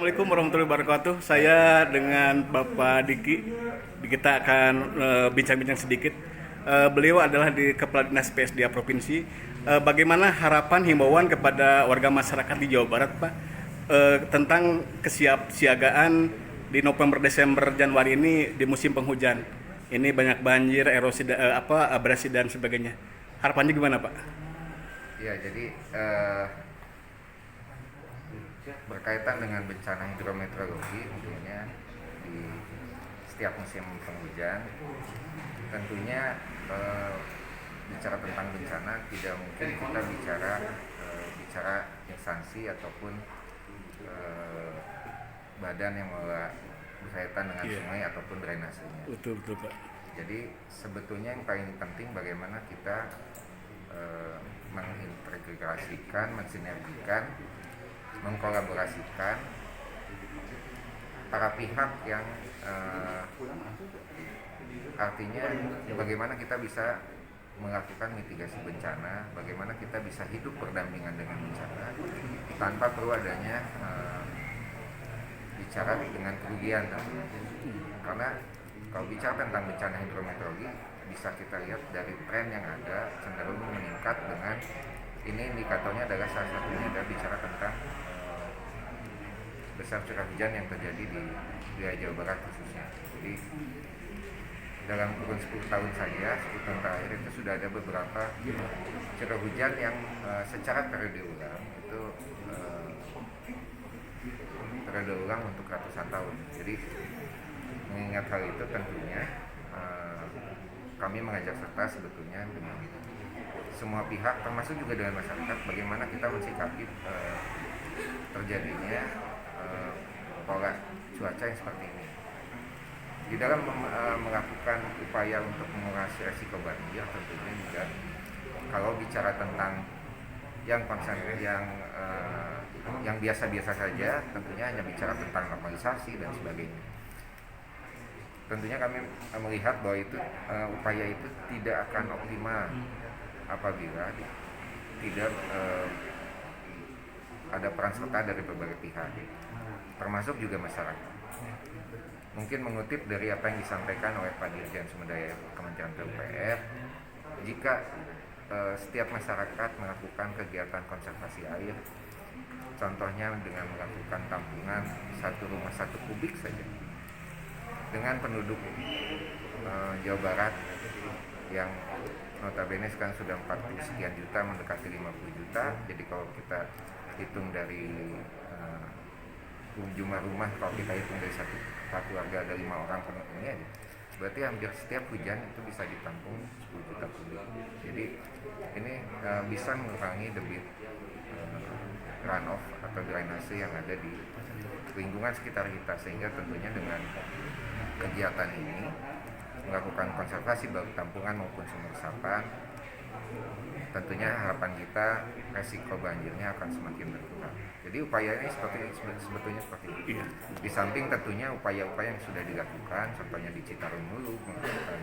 Assalamualaikum warahmatullahi wabarakatuh. Saya dengan Bapak Diki, kita akan bincang-bincang sedikit. Beliau adalah di Kepala Dinas PSDA Provinsi. Bagaimana harapan himbauan kepada warga masyarakat di Jawa Barat, Pak, tentang kesiapsiagaan di November, Desember, Januari ini di musim penghujan. Ini banyak banjir, erosi, abrasi dan sebagainya. Harapannya gimana, Pak? Ya, jadi berkaitan dengan bencana hidrometeorologi tentunya di setiap musim penghujan tentunya bicara tentang bencana tidak mungkin kita bicara instansi ataupun badan yang berkaitan dengan sungai ataupun drainasenya. Betul, Pak. Jadi sebetulnya yang paling penting bagaimana kita mengintegrasikan, mensinergikan, mengkolaborasikan para pihak yang artinya bagaimana kita bisa melakukan mitigasi bencana, bagaimana kita bisa hidup berdampingan dengan bencana tanpa perlu adanya bicara dengan kerugian. Karena kalau bicara tentang bencana hidrometeorologi bisa kita lihat dari tren yang ada cenderung meningkat dengan ini indikatornya adalah salah satunya adalah bicara tentang besar curah hujan yang terjadi di wilayah Jawa Barat khususnya. Jadi dalam kurun 10 tahun saja, 10 tahun terakhir itu sudah ada beberapa curah hujan yang secara periode ulang itu periode ulang untuk ratusan tahun. Jadi mengingat hal itu tentunya kami mengajak serta sebetulnya dengan semua pihak termasuk juga dengan masyarakat bagaimana kita mensikapi terjadinya pola cuaca yang seperti ini. Di dalam melakukan upaya untuk mengurangi resiko banjir tentunya juga kalau bicara tentang yang yang biasa-biasa saja tentunya hanya bicara tentang normalisasi dan sebagainya. Tentunya kami melihat bahwa itu upaya itu tidak akan optimal apabila tidak ada peran serta dari berbagai pihak, termasuk juga masyarakat. Mungkin mengutip dari apa yang disampaikan oleh Pak Dirjen Sumber Daya Kementerian PUPR, jika setiap masyarakat melakukan kegiatan konservasi air, contohnya dengan melakukan tampungan satu rumah satu kubik saja, dengan penduduk Jawa Barat yang notabene sekarang sudah 40 sekian juta mendekati 50 juta. Jadi kalau kita hitung dari jumlah rumah, kalau kita hitung dari satu keluarga ada 5 orang penghuninya, berarti hampir setiap hujan itu bisa ditampung 10 juta kubik. Jadi ini bisa mengurangi debit runoff atau drainase yang ada di lingkungan sekitar kita, sehingga tentunya dengan kegiatan ini melakukan konservasi baik tampungan maupun sumber resapan, tentunya harapan kita resiko banjirnya akan semakin berkurang. Jadi upaya ini sebetulnya seperti itu. Di samping tentunya upaya-upaya yang sudah dilakukan, contohnya di Citarum dulu melakukan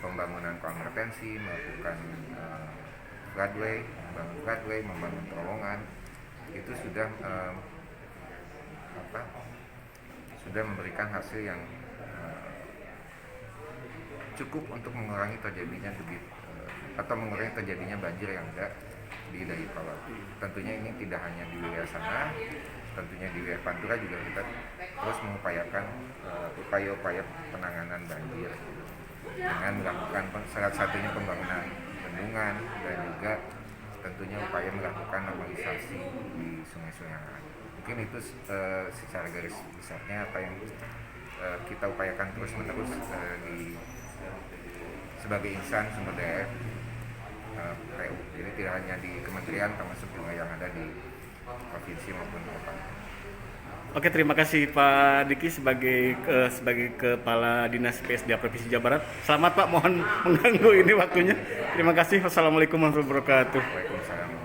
pembangunan kolam retensi, melakukan floodway, membangun terowongan, itu sudah sudah memberikan hasil yang cukup untuk mengurangi terjadinya debit atau mengurangi terjadinya banjir yang ada di Dayakolot. Tentunya ini tidak hanya di wilayah sana, tentunya di wilayah Pantura juga kita terus mengupayakan upaya-upaya penanganan banjir dengan melakukan salah satunya pembangunan bendungan dan juga tentunya upaya melakukan normalisasi di sungai-sungai yang ada. Mungkin itu secara garis besarnya apa yang kita upayakan terus-menerus sebagai insan sumber daya PU. Jadi tidak hanya di kementerian, termasuk juga yang ada di provinsi maupun kabupaten. Oke, terima kasih Pak Diki sebagai Kepala Dinas PSDA Provinsi Jawa Barat. Selamat Pak, mohon mengganggu ini waktunya. Terima kasih. Wassalamualaikum warahmatullahi wabarakatuh. Waalaikumsalam.